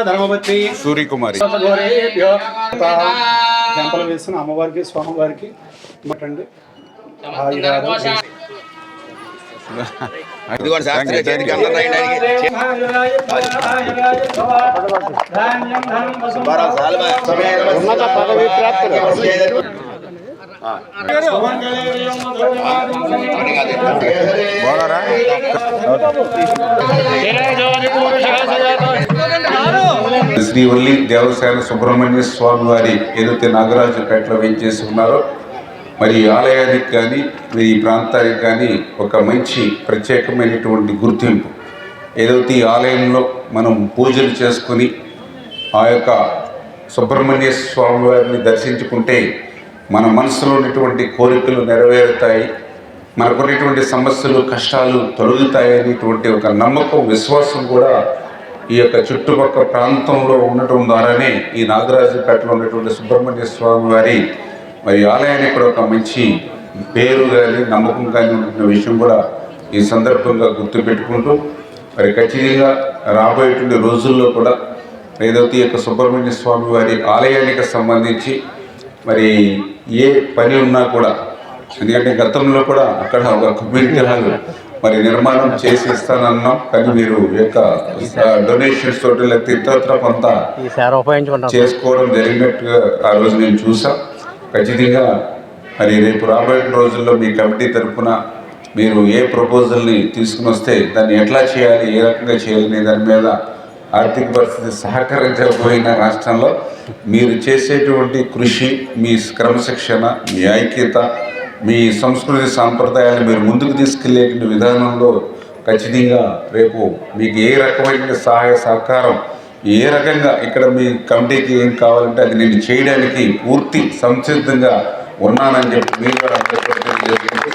ధర్మపత్రి Suryakumari temple వేసిన అమ్మవారికి స్వామివారికి మటండి ఉన్నత పదవి ప్రాప్తులు శ్రీవల్లి దేవసేన సుబ్రహ్మణ్య స్వామి వారి ఏదైతే నాగరాజుపేటలో వేయించేసి ఉన్నారో మరి ఆలయానికి కానీ ఈ ప్రాంతానికి కానీ ఒక మంచి ప్రత్యేకమైనటువంటి గుర్తింపు. ఏదైతే ఈ ఆలయంలో మనం పూజలు చేసుకుని ఆ యొక్క సుబ్రహ్మణ్య స్వామి వారిని దర్శించుకుంటే మన మనసులో ఉన్నటువంటి కోరికలు నెరవేరుతాయి, మనకున్నటువంటి సమస్యలు కష్టాలు తొలగుతాయి అనేటువంటి ఒక నమ్మకం విశ్వాసం కూడా ఈ యొక్క చుట్టుపక్కల ప్రాంతంలో ఉండటం ద్వారానే ఈ నాగరాజుపేటలో ఉన్నటువంటి సుబ్రహ్మణ్య స్వామి వారి మరి ఆలయానికి కూడా ఒక మంచి పేరు కానీ నమ్మకం కానీ ఉన్న విషయం కూడా ఈ సందర్భంగా గుర్తుపెట్టుకుంటూ మరి ఖచ్చితంగా రాబోయేటువంటి రోజుల్లో కూడా ఏదైతే ఈ యొక్క సుబ్రహ్మణ్య స్వామి వారి ఆలయానికి సంబంధించి మరి ఏ పని ఉన్నా కూడా, ఎందుకంటే గతంలో కూడా అక్కడ ఒక కమ్యూనిటీ హాల్ మరి నిర్మాణం చేసి ఇస్తానన్నాం, కానీ మీరు యొక్క డొనేషన్స్ తోటి లేకపోతే ఇతరత్ర కొంత చేసుకోవడం జరిగినట్టుగా ఆ రోజు నేను చూసాం. ఖచ్చితంగా మరి రేపు రాబోయే రోజుల్లో మీ కమిటీ తరఫున మీరు ఏ ప్రపోజల్ని తీసుకుని వస్తే దాన్ని ఎట్లా చేయాలి, ఏ రకంగా చేయాలి దాని మీద ఆర్థిక పరిస్థితి సహకరించకపోయిన రాష్ట్రంలో మీరు చేసేటువంటి కృషి, మీ క్రమశిక్షణ, మీ ఐక్యత, మీ సంస్కృతి సాంప్రదాయాలు మీరు ముందుకు తీసుకెళ్లే విధానంలో ఖచ్చితంగా రేపు మీకు ఏ రకమైన సహాయ సహకారం, ఏ రకంగా ఇక్కడ మీ కమిటీకి ఏం కావాలంటే అది నేను చేయడానికి పూర్తి సంసిద్ధంగా ఉన్నానని చెప్పి మీరు కూడా అందరికీ తెలియజేసుకుంటూ